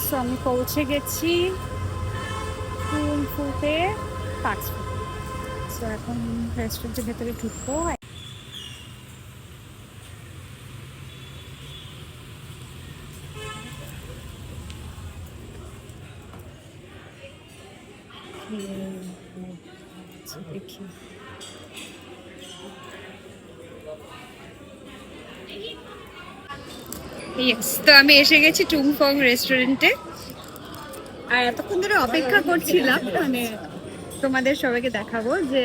So আমি পৌঁছে গেছি ফুলফুতে পাঁচফুট। সো এখন রেস্টুরেন্টের ভেতরে ঢুকবো। দেখি তো আমি এসে গেছি টুংফং রেস্টুরেন্টে। আর এতক্ষণ ধরে অপেক্ষা করছিলাম মানে তোমাদের সবাইকে দেখাবো যে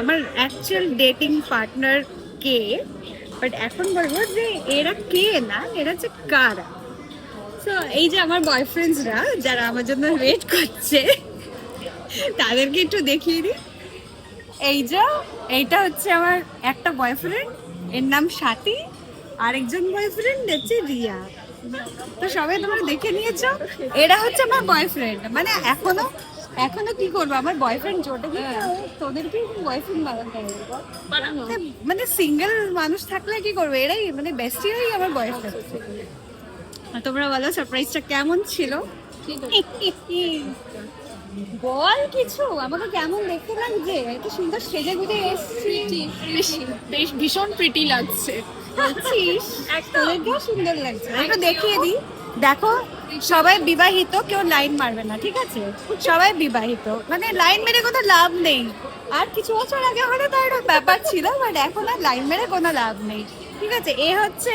আমার actual dating partner K. But এখন বলবো যে এরা কে না, এরা হচ্ছে কারা। তো এই যে আমার বয়ফ্রেন্ডসরা যারা আমার জন্য ওয়েট করছে তাদেরকে একটু দেখিয়ে দিই। এই যে এইটা হচ্ছে আমার একটা বয়ফ্রেন্ড, এর নাম সাথী। আরেকজন বয়ফ্রেন্ড হচ্ছে রিয়া। তো সবাই তোমরা দেখে নিয়েছো, এরা হচ্ছে আমার বয়ফ্রেন্ড। মানে এখনো কি করবো, আমার বয়ফ্রেন্ড জোটে তোদেরকে বয়ফ্রেন্ড বানাতে হবে। মানে সিঙ্গেল মানুষ থাকলে কি করবে, এরাই মানে বেস্টি হই আমার বয়ফ্রেন্ড। তোমরা বলো সারপ্রাইজটা কেমন ছিল? বল কিছু, আমাকে কেমন দেখতে লাগছে? এত সুন্দর সেজে গুজে এসেছি, বেশ ভীষণ প্রিটি লাগছে। বলছিস তোদেরকেও সুন্দর লাগছে। একটু দেখিয়ে দিই, দেখো সবাই বিবাহিত, কেউ লাইন মারবে না, ঠিক আছে? সবাই বিবাহিত, মানে লাইন মেরে কোনো লাভ নেই। আর কিছু বছর আগে হলে তো একটা ব্যাপার ছিল, বাট এখন আর লাইন মেরে কোনো লাভ নেই, ঠিক আছে? এ হচ্ছে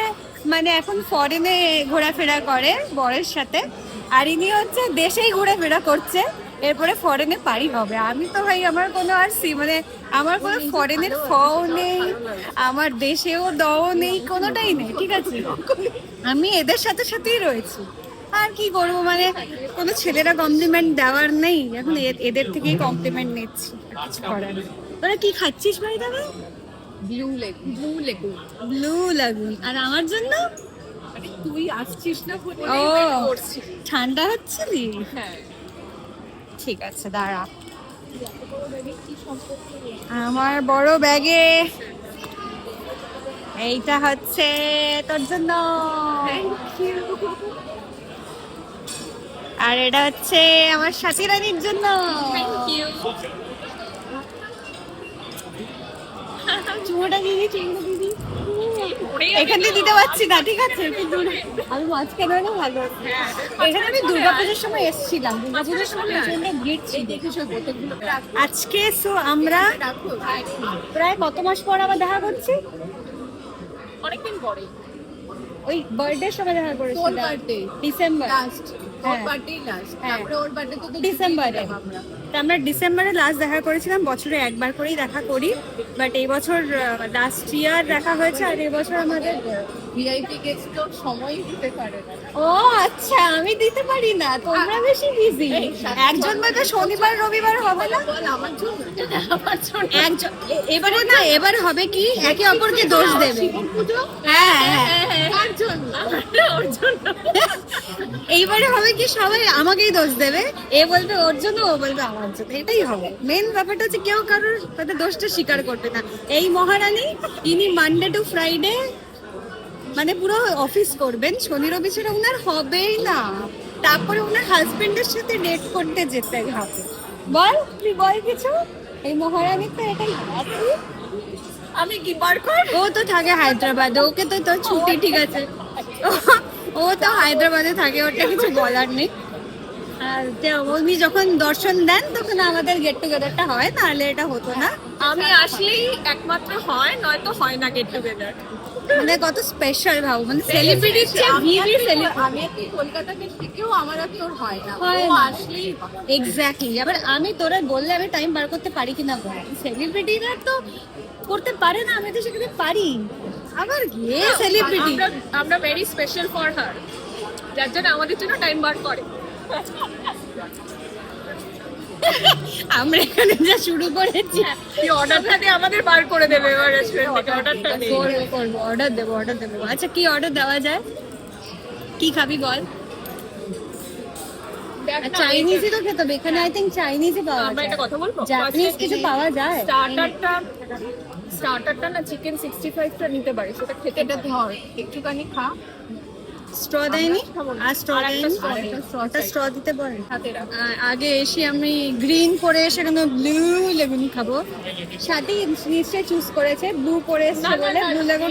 মানে এখন ফরেনে ঘোরাফেরা করে বরের সাথে, আর ইনি হচ্ছে দেশেই ঘোরাফেরা করছে, এরপরে ফরেনে পাড়ি হবে। আমি তো ভাই আমার কোনো আর মানে আমার কোনো ফরেনের ফও নেই, আমার দেশেও দও নেই, কোনোটাই নেই, ঠিক আছে? আমি এদের সাথে সাথেই রয়েছি। আর কি করবো, মানে কোনো ছেলেরা কমপ্লিমেন্ট দেওয়ার নেই, এখন এদের থেকেই কমপ্লিমেন্ট নিচ্ছি, কিছু করার নেই। তোরা কি খাচ্ছিস ভাই? দাদা ব্লু লাগুন। আর আমার জন্য তুই আসছিস না বলে ও wait করছি। ঠান্ডা হচ্ছে নি? হ্যাঁ, ঠিক আছে দাঁড়া। আমার বড় ব্যাগে এইটা হচ্ছে তোর জন্য, আর এটা হচ্ছে আমার সাথী রানীর জন্য। চুমোটা দিদি, চুমোটা দিদি। এখান থেকে দিতে পারছি না, ঠিক আছে? একটু দূরে, আমি মাঝখানে হলে ভালো হতো। এখানে আমি দুর্গাপুজোর সময় এসেছিলাম, দুর্গাপুজোর সময় প্রচন্ড ভিড় ছিল। আজকে সো আমরা প্রায় কত মাস পর আবার দেখা করছি? অনেকদিন পরে। ওই বার্থডে সময় দেখা তোর করেছিলাম, বার্থডে ডিসেম্বর লাস্ট, তোর হ্যাঁ। বার্থডে লাস্ট, হ্যাঁ। তারপরে ওর বার্থডে তো ডিসেম্বরে। আমরা। তা আমরা ডিসেম্বরে লাস্ট দেখা করেছিলাম, বছরে একবার করেই দেখা করি। বাট এই বছর লাস্ট ইয়ার দেখা হয়েছে, আর এই বছর আমাদের ভিআইপি গেস্ট তো সময়ই দিতে পারে না। ও আচ্ছা, আমি দিতে পারি না, তোমরা বেশি বিজি। একজন বলবে শনিবার রবিবার হবে না, বল আমার জন্য, আমার জন্য। একজন এবারে না, এবার হবে কি একে অপরকে দোষ দেবে। হ্যাঁ হ্যাঁ, কার জন্য? ওর জন্য। এইবারে হবে কি সবাই আমাকেই দোষ দেবে, এ বলবে ওর জন্য, ও বলবে আমার জন্য, এটাই হবে। মেন ব্যাপারটা হচ্ছে কেউ কারোর তাদের দোষটা স্বীকার করবে না। এই মহারানী ইনি মানডে টু ফ্রাইডে মানে পুরো অফিস করবেন, শনি রবি ছাড়া ওনার হবেই না। তারপরে ওনার হাজবেন্ডের সাথে ডেট করতে যেতে হবে। বল তুই বল কিছু, এই মহারানী তো এটাই আছে। আমি কি বার কর? ও তো থাকে হায়দ্রাবাদে, ওকে তো তোর ছুটি, ঠিক আছে? ও তো হায়দ্রাবাদে থাকে, ওটা কিছু বলার নেই। আর উনি যখন দর্শন দেন তখন আমাদের গেট টুগেদারটা হয়, নাহলে এটা হতো না। আমি আসলেই একমাত্র হয়, নয়তো হয় না গেট টুগেদার। মানে কত স্পেশাল ভাব, মানে সেলিব্রিটির চেয়ে ভিড়ই সেলিব্রিটি। আমি কি কলকাতাতে থেকেও আমার আর তোর হয় না, হয় ও না। আসলেই এক্স্যাক্টলি। আবার আমি তোরা বললে আমি টাইম বার করতে পারি কিনা বল, সেলিব্রিটিরা তো করতে পারে না, আমি তো সেখানে পারি। আবার গিয়ে সেলিব্রিটি, আমরা ভেরি স্পেশাল ফর হার, যার জন্য আমাদের জন্য টাইম বার করে। আমরা এখানে যা শুরু করেছি, তুই অর্ডারটা দিয়ে আমাদের বার করে দেবে এবার রেস্টুরেন্ট থেকে, অর্ডারটা দে। করবো অর্ডার দেবো। আচ্ছা কি অর্ডার দেওয়া যায়, কি খাবি বল? চাইনিজই তো খেতে হবে এখানে, আই থিঙ্ক চাইনিজই পাওয়া আমরা যায়। একটা কথা বলবো, জাপানিজ কিছু পাওয়া যায়? স্টার্টারটা না চিকেন 65টা নিতে পারিস, সেটা খেতে, এটা ধর একটুখানি খা। স্ট্র দেয়নি আর স্ট্র আর একটা দেয়নি straw নেই। একটা স্ট্র দিতে পারে হাতে রাখ। আগে এসে আমি গ্রিন করে এসে কেন ব্লু লেগুন খাবো সাথী নিশ্চয়ই চুজ করেছে ব্লু করে এসছে বলে ব্লু লেগুন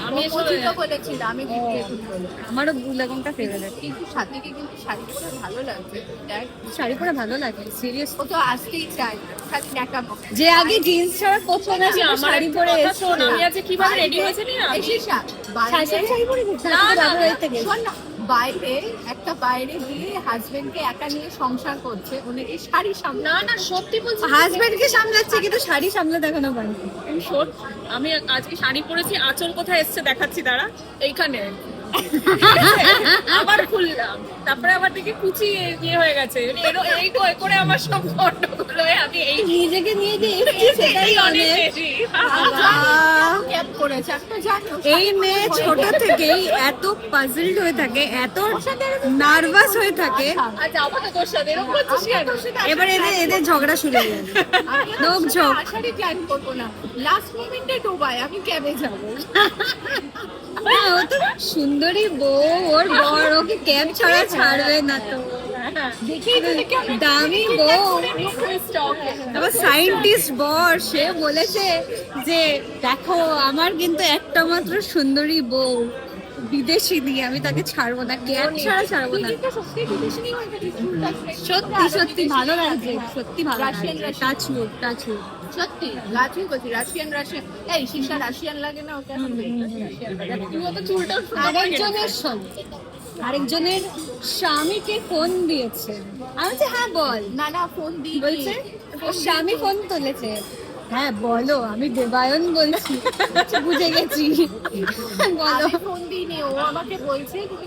আমি মজিতো বলেছিল আমি বিস্কুট বলে আমারও ব্লু লেগুনটা ফেভারিট কিন্তু সাথীকে কিন্তু শাড়ি পরে ভালো লাগছে দেখ শাড়ি পরে ভালো লাগে সিরিয়াস ও তো আসতেই চায় খালি ন্যাকামো যে আগে জিন্স ছাড়া পরতো না সে আমার শাড়ি পরে এসছে শোন, আমি আজকে কিভাবে রেডি হয়েছে না এই শিশা বাইরে শাড়ি পরে ঘুরতে না, না, বাবু বাড়িতে গেছে শোন না বাইরে একটা বাইরে গিয়ে হাজবেন্ডকে একা নিয়ে সংসার করছে উনি এই শাড়ি সামনে না না সত্যি বলছি হাজবেন্ডকে সামলাচ্ছে কিন্তু শাড়ি সামলে দেখানো পারে শোন, আমি আজকে শাড়ি পরেছি, আঁচল কোথায় এসছে দেখাচ্ছি দাঁড়া, এইখানে আবার খুললাম, তারপরে আবার দেখি কুচি ইয়ে হয়ে গেছে, এই করে আমার সব গন্ডগোল হয়ে আমি এই নিজেকে নিয়ে যে এসেছি সেটাই অনেক অনেক বেশি। ক্যাপ করেছে একটা জানো এই মেয়ে ছোট থেকেই এত পাজলড হয়ে থাকে এত নার্ভাস হয়ে থাকে আজ আমাকে তোর সাথে এরকম করছিস কেন? এবার এদের ঝগড়া শুরু হয়ে যাবে নোক ঝোঁক। আষাঢ়ে প্ল্যান করবো না লাস্ট মোমেন্টে ডোবায় আমি ক্যাবে যাবো না, ও তো সুন্দরী বউ ওর বর ওকে ক্যাব ছাড়া ছাড়বে না তো দেখেই তো দেখে আমি দামি বউ Stop. আবার সায়েন্টিস্ট বর সে বলেছে যে দেখো আমার কিন্তু একটা মাত্র সুন্দরী বউ বিদেশি দিয়ে আমি তাকে ছাড়বো না ক্যাব ছাড়া ছাড়বো না কিন্তু সত্যি বিদেশি হয়ে গেছে চুলটা সত্যি সত্যি ভালো লাগছে সত্যি ভালো রাশিয়ান টাচুড সত্যি রাজি বলছি রাশিয়ান এই শিশা রাশিয়ান লাগে না ওকে এখন তুইও তো চুলটা আরেকজনের সঙ্গে আরেকজনের স্বামীকে ফোন দিয়েছে আমি বলছি হ্যাঁ বল না ফোন দিই বলছে ওর স্বামী ফোন তুলেছে হ্যাঁ বলো আমি দেবায়ন বলছি আচ্ছা, বুঝে গেছি বলো আমি ফোন দিইনি ও আমাকে বলছে তুমি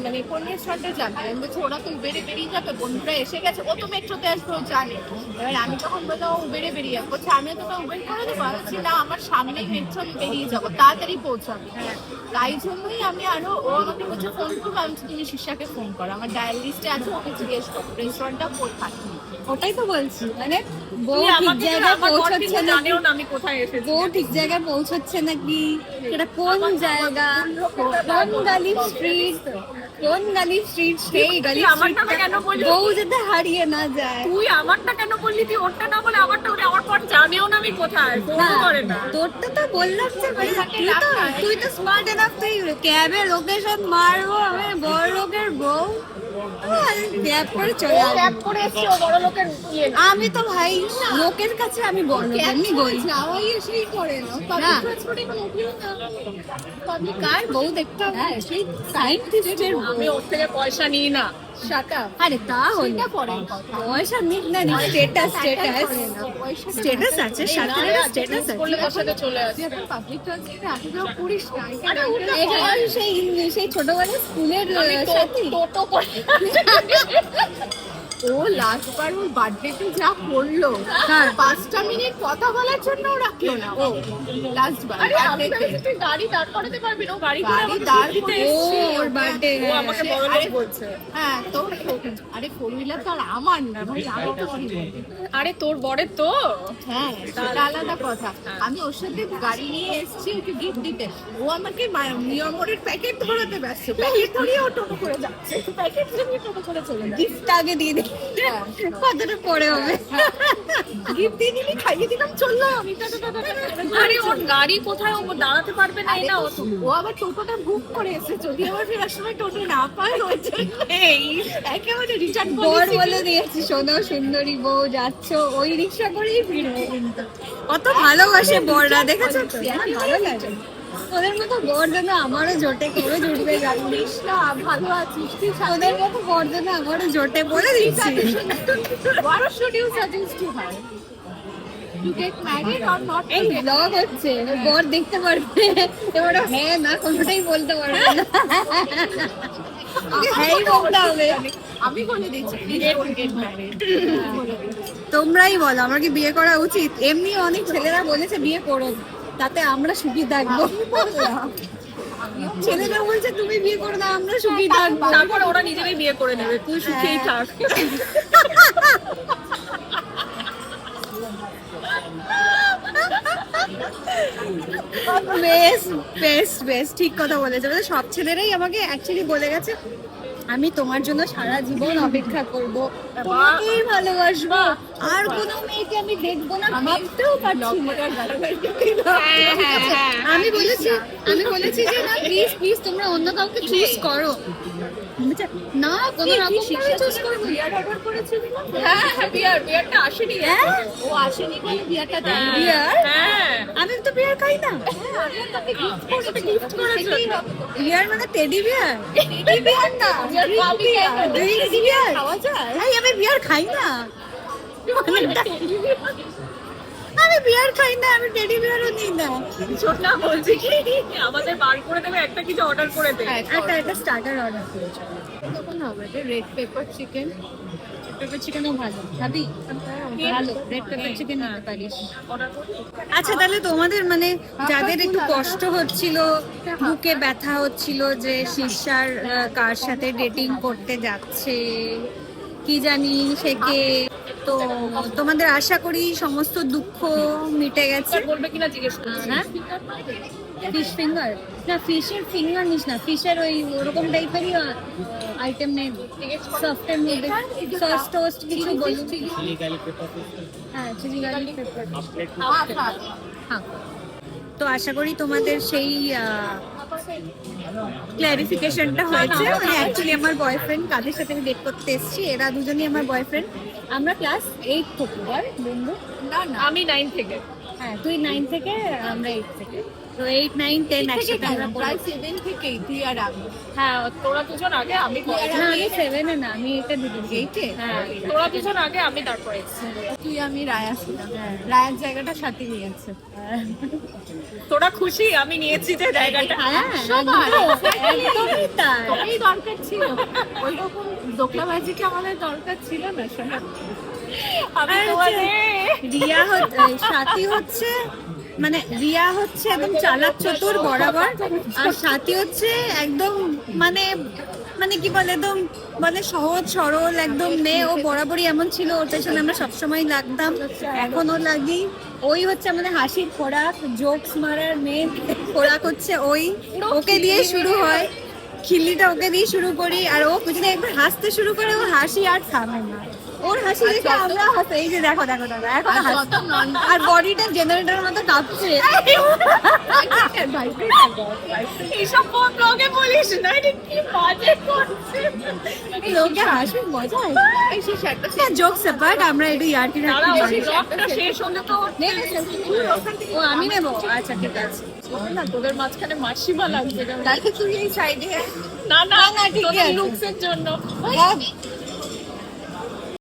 মানে কোন রেস্টুরেন্টে যাবে আমি বলছি ওরা তো বেরিয়ে যাবে বন্ধুরা এসে গেছে ও তো মেট্রোতে আসবে ও জানে এবার আমি তখন বললাম ও বেরিয়ে যাবে বলছে আমি তো উবের করে দেবো আমি বলছি, না আমার সামনেই মেট্রো আমি বেরিয়ে যাবো তাড়াতাড়ি পৌঁছাবে তাই জন্যই আমি আরো ও আমাকে বলছে ফোন করবো আমি বলছি, তুমি শিশাকে ফোন করো আমার ডায়াল লিস্টে আছে ওকে জিজ্ঞেস করো রেস্টুরেন্টটা কোথায় ওটাই তো বলছি মানে বউ তুই ঠিক আমাকে জায়গায় আমার বর পৌঁছচ্ছে কিন্তু না জানেও না আমি কোথায় এসেছি। বউ ঠিক জায়গায় পৌঁছচ্ছে নাকি সেটা কোন জায়গা কোন গালি স্ট্রিট সেই গালি তুই আমার নামে কেন বললি? বউ যাতে হারিয়ে না যায় তুই আমারটা কেন বললি, তুই ওরটা না বলে আমারটা বলে, আমার পর জানেও না আমি কোথায়, ফোনও করে না। তোরটা তো বললাম যে ভাই তুই তো স্মার্ট এনাফ তুই ক্যাবে লোকেশন মারবো আমি বড় লোকের বউ ক্যাব করে চলে আসবো। ক্যাব করে এসছি, ও বড় লোকের ইয়ে না। আমি তো ভাই লোকের কাছে আমি বড় লোক এমনি বলি যাওয়াই এসেই করে না না। পাবলিক ট্রান্সপোর্টে কোনো উঠিও না পাবলিক কার বউ দেখতে হবে হ্যাঁ সেই সায়েন্টিস্টের আমি ওর থেকে পয়সা নিই না। শাটা আরে তা হলো সেটা পরের কথা পয়সা নিক না নিক স্টেটাস স্টেটাস আছে সাথে স্টেটাস করলে আছে তোর সাথে চলে আসে। পাবলিক ট্রান্সপোর্টে আসা যাওয়া করিস না আরে উল্টো এটা সেই সেই ছোটবেলায় স্কুলের আমি সাথে টোটো করে ও লাস্ট বার ওর বার্থডেতে যা করলো কার? 5টা মিনিট কথা বলার জন্য রাখলো না ও লাস্ট বার আরে আমি ভেবেছি তুই গাড়ি দাঁড় করাতে পারবি না, ও গাড়ি করে গাড়ি আমাকে দাঁড় দিতে করে এসছে। ও, ওর birthday, ও আমাকে হ্যাঁ। বড় লোক বলছে। হ্যাঁ তো আরে ফোর হুইলার তো আর আমার না ভাই আমি তো কি বলবো? আরে তোর বরের তো হ্যাঁ সেটা আলাদা কথা আমি ওর সাথে গাড়ি নিয়ে এসেছি ওকে গিফট দিতে ও আমাকে নিয়মরের প্যাকেট ধরাতে ব্যস্ত প্যাকেট ধরিয়ে ও টোটো করে যাচ্ছে প্যাকেট ধরিয়ে টোটো করে চলে যাচ্ছে গিফট আগে দিয়ে দিই কতটা পরে হবে গিফট দিয়ে দিলি খাইয়ে দিলাম চললো আমি আরে ওর গাড়ি কোথায়, ও দাঁড়াতে পারবে না, এই না ও তো ও আবার টোটোটা বুক করে এসেছে যদি আবার ফেরার সময় টোটো না পায় ওই জন্যই একেবারে রিটার্ন বর বলে দিয়েছি শোনো সুন্দরী বউ যাচ্ছ ওই রিক্সা করেই ফিরবে কিন্তু কত ভালোবাসে বররা দেখেছো তো? আমার ভালো লাগে ওদের মতো বর যেন আমারও জোটে করে জুটবে জানিস না ভালো আছিস তুই ওদের মতো বর যেন আমারও জোটে বলে দিচ্ছি What should you suggest to her? To get married or not to এই get ব্লগ হচ্ছে বর দেখতে পারবে এবার ও হ্যাঁ না কোনোটাই বলতে পারবে না ওকে হ্যাঁই বলতে হবে আমি বলে দিচ্ছি please don't get married বলে দিচ্ছি। তোমরাই বলো আমার কি বিয়ে করা উচিত এমনি অনেক ছেলেরা বলেছে বিয়ে করো তাতে আমরা সুখী থাকবো ছেলেরা বলছে তুমি বিয়ে করো না আমরা সুখী থাকবো তারপর ওরা নিজেরাই বিয়ে করে নেবে, তুই সুখেই থাক। বেস্ট বেস্ট বেস্ট ঠিক কথা বলেছে, মানে সব ছেলেরাই আমাকে অ্যাকচুয়ালি বলে গেছে আমি তোমার জন্য সারা জীবন অপেক্ষা করব, তোমাকেই ভালোবাসবো, আর কোনো মেয়েকে আমি দেখবো না, ভাবতেও পারছি না। আমি বলেছি যে না প্লিজ প্লিজ তোমরা অন্য কাউকে চুজ করো। বলছে, না কোনো রকম চুজ করবো। হ্যাঁ বিয়ারটা আসেনি। ও আসেনি বলে বিয়ারটা দেয়নি। বিয়ার? হ্যাঁ আমি তো বিয়ার খাই না। বিয়ার মানে টেডি বিয়ার? বিয়ার না, ড্রিঙ্কস বিয়ার? খাওয়া যায়? এই আমি বিয়ার খাই না। আমি বিয়ার খাই না, আমি টেডি বিয়ারও নিই না। ছোটনা বলছি কি আমাদের বার করে দেবে, একটা কিছু অর্ডার করে দে। একটা স্টার্টার অর্ডার করেছো। তখন হবে রেড পেপার চিকেন। পেপার চিকেনও ভালো খাবি? ভালো রেড পেপার চিকেন নিতে পারিস। অর্ডার করে আচ্ছা তাহলে তোমাদের মানে যাদের একটু কষ্ট হচ্ছিল, বুকে ব্যথা হচ্ছিল যে শীর্ষার কার সাথে ডেটিং করতে যাচ্ছে কি জানি সে কে, তো তোমাদের আশা করি সমস্ত দুঃখ মিটে গেছে। বলবে কিনা জিজ্ঞেস করছি। হ্যাঁ ফিশ ফিঙ্গার না, ফিশের ফিঙ্গার নিস না, ফিশের ওই ওরকম টাইপেরই আইটেম নেই, সফটের মধ্যে সস টোস্ট কিছু বলুন। হ্যাঁ চিলি গার্লিক পেপার। হ্যাঁ তো আশা করি তোমাদের সেই ক্ল্যারিফিকেশনটা হয়েছে। মানে অ্যাকচুয়ালি আমার বয়ফ্রেন্ড কাদের সাথে আমি ডেট করতে এসেছি, এরা দুজনই আমার বয়ফ্রেন্ড। আমরা ক্লাস 8 থেকে বন্ধু। না না, আমি 9 থেকে। হ্যাঁ তুই 9 থেকে, আমরা 8 থেকে, তো 8, 9, 10 একসাথে আমরা প্রায় পড়েছি। 7 থেকেই তুই আর আমি। হ্যাঁ তোরা দুজন আগে, আমি পরে। না আমি 7 এ না, আমি 8 এ দুটো 8 এ। হ্যাঁ তোরা দুজন আগে, আমি তারপরে এসেছি। তুই আমি রায়া ছিলাম, রায়ার জায়গাটা সাথে নিয়েছে। তোরা খুশি আমি নিয়েছি যে জায়গাটা? হ্যাঁ সবার, একদমই তাই। তোরই দরকার ছিল, ওইরকম দোকলাবাজিকে আমাদের দরকার ছিল না শোনা। আমি আর তোমাদের রিয়া সাথী হচ্ছে মানে রিয়া হচ্ছে একদম চালাক চতুর বরাবর, আর সাথী হচ্ছে একদম মানে মানে কি বলে একদম মানে সহজ সরল একদম মেয়ে। ও বরাবরই এমন ছিল, ওর পেছনে আমরা সবসময় লাগতাম, এখনো লাগি। ওই হচ্ছে আমাদের হাসির খোরাক, জোকস মারার মেয়ে খোরাক হচ্ছে ওই, ওকে দিয়ে শুরু হয়, খিল্লিটা ওকে দিয়ে শুরু করি, আর ও পিছনে একবার হাসতে শুরু করে, ও হাসি আর থামে না। ওর হাসি দেখে আমরা হাসি, এই যে দেখো দেখো দেখো এখন আর হাসি। যত non- আর বডিটা জেনারেটরের মতো কাঁপছে। এইসব ব্লগে বলিস না, এটা কি বাজে করছে। লোকে হাসি মজা হয়। এই সেই শার্টটা জোকস অ্যাপার্ট, আমরা একটু ইয়ার্কি দাঁড়াও, রাখি। ব্লগটা শেষ হলে তো ও আমি নেবো, আচ্ছা ঠিক আছে। না তোদের মাঝখানে মাসিমা লাগছে কেমন? তাহলে তুই এই সাইডে না না না, ঠিক তোদের আছে। লুকসের জন্য।